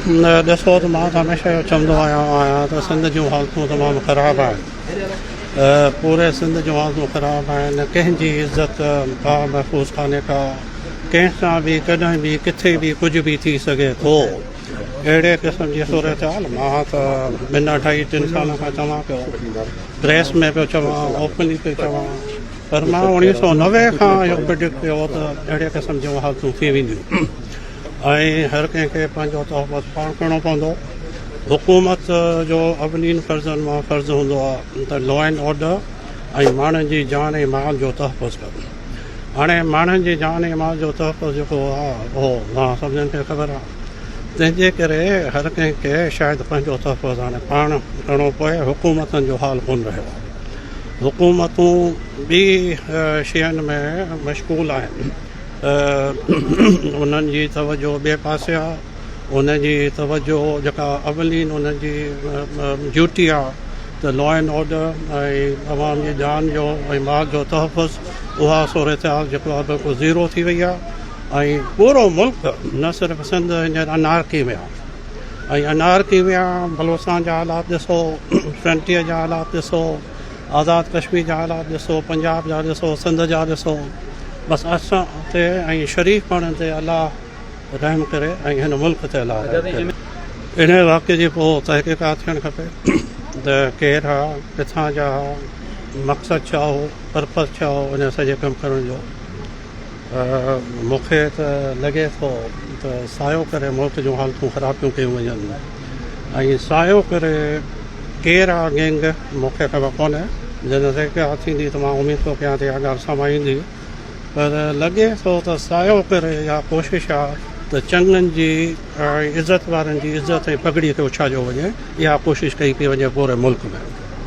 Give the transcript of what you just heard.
ॾिसो त मां त हमेशह इहो चवंदो आहियां त सिंध जूं हालतूं तमामु ख़राबु आहिनि। पूरे सिंध जूं हालतूं ख़राबु आहिनि। कंहिंजी इज़त का महफ़ूज़ कान्हे का, कंहिंसां बि कॾहिं बि किथे बि कुझु बि थी सघे थो। अहिड़े क़िस्म जी सूरत हाल मां त ॿिनि 2.5-3 सालनि खां चवां पियो, प्रेस में पियो चवां, ओपनली पियो चवां, पर मां 1990 खां इहो प्रिडिक्ट कयो त अहिड़े क़िस्म जूं हालतूं थी वेंदियूं ऐं हर कंहिंखे पंहिंजो तहफ़ुज़ पाण करिणो पवंदो। हुकूमत जो अवलीन फ़र्ज़नि मां फ़र्ज़ु हूंदो आहे त लॉ एंड ऑर्डर ऐं माण्हुनि जी जान ऐं माल जो तहफ़ुज़ कनि। हाणे माण्हुनि जी जान ऐं माल जो तहफ़ुज़ जेको आहे उहो मां सभिनीनि खे ख़बर आहे, तंहिंजे करे हर कंहिंखे शायदि पंहिंजो तहफ़ुज़ हाणे पाण करिणो पए। हुकूमतनि जो हाल कोन रहियो आहे। हुकूमतूं ॿी शयुनि में मशगूल आहिनि, उन्हनि जी तवजो ॿिए पासे आहे। उनजी तवजो जेका अवलीन उनजी ड्यूटी आहे त लॉ एंड ऑर्डर ऐं अवाम जी जान जो ऐं माल जो तहफ़ुज़, उहा सूरत हाल जेको आहे बिल्कुलु ज़ीरो थी वई आहे। ऐं पूरो मुल्क न सिर्फ़ु सिंध हींअर अनारकी में आहे ऐं अनारकी में आहे। बलोचिस्तान जा हालात ॾिसो, फ्रंटियर जा हालात ॾिसो, आज़ाद कश्मीर जा हालात ॾिसो, पंजाब जा ॾिसो, सिंध जा ॾिसो। बसि असां ते ऐं शरीफ़ माण्हुनि ते अलाह रहम करे ऐं हिन मुल्क ते अलाह रहम करे। इन वाक़े जी पोइ तहक़ीक़ात थियणु खपे त केरु आहे, किथां जा, मक़सदु छा हो, पर्पज़ छा हो इन सॼे कमु करण जो। मूंखे त लॻे थो त सायो करे मुल्क जूं हालतूं ख़राबियूं कयूं वञनि ऐं सायो करे केरु आहे गैंग मूंखे ख़बर कोन्हे। जॾहिं तहक़ीक़ात थींदी त मां उमेद थो कयां त इहा ॻाल्हि साम्हूं ईंदी, पर लॻे थो त सायो करे इहा कोशिशि आहे त चङनि जी इज़त वारनि जी इज़त ऐं पगड़ी खे उछारियो वञे। इहा कोशिशि कई पई वञे पूरे मुल्क में।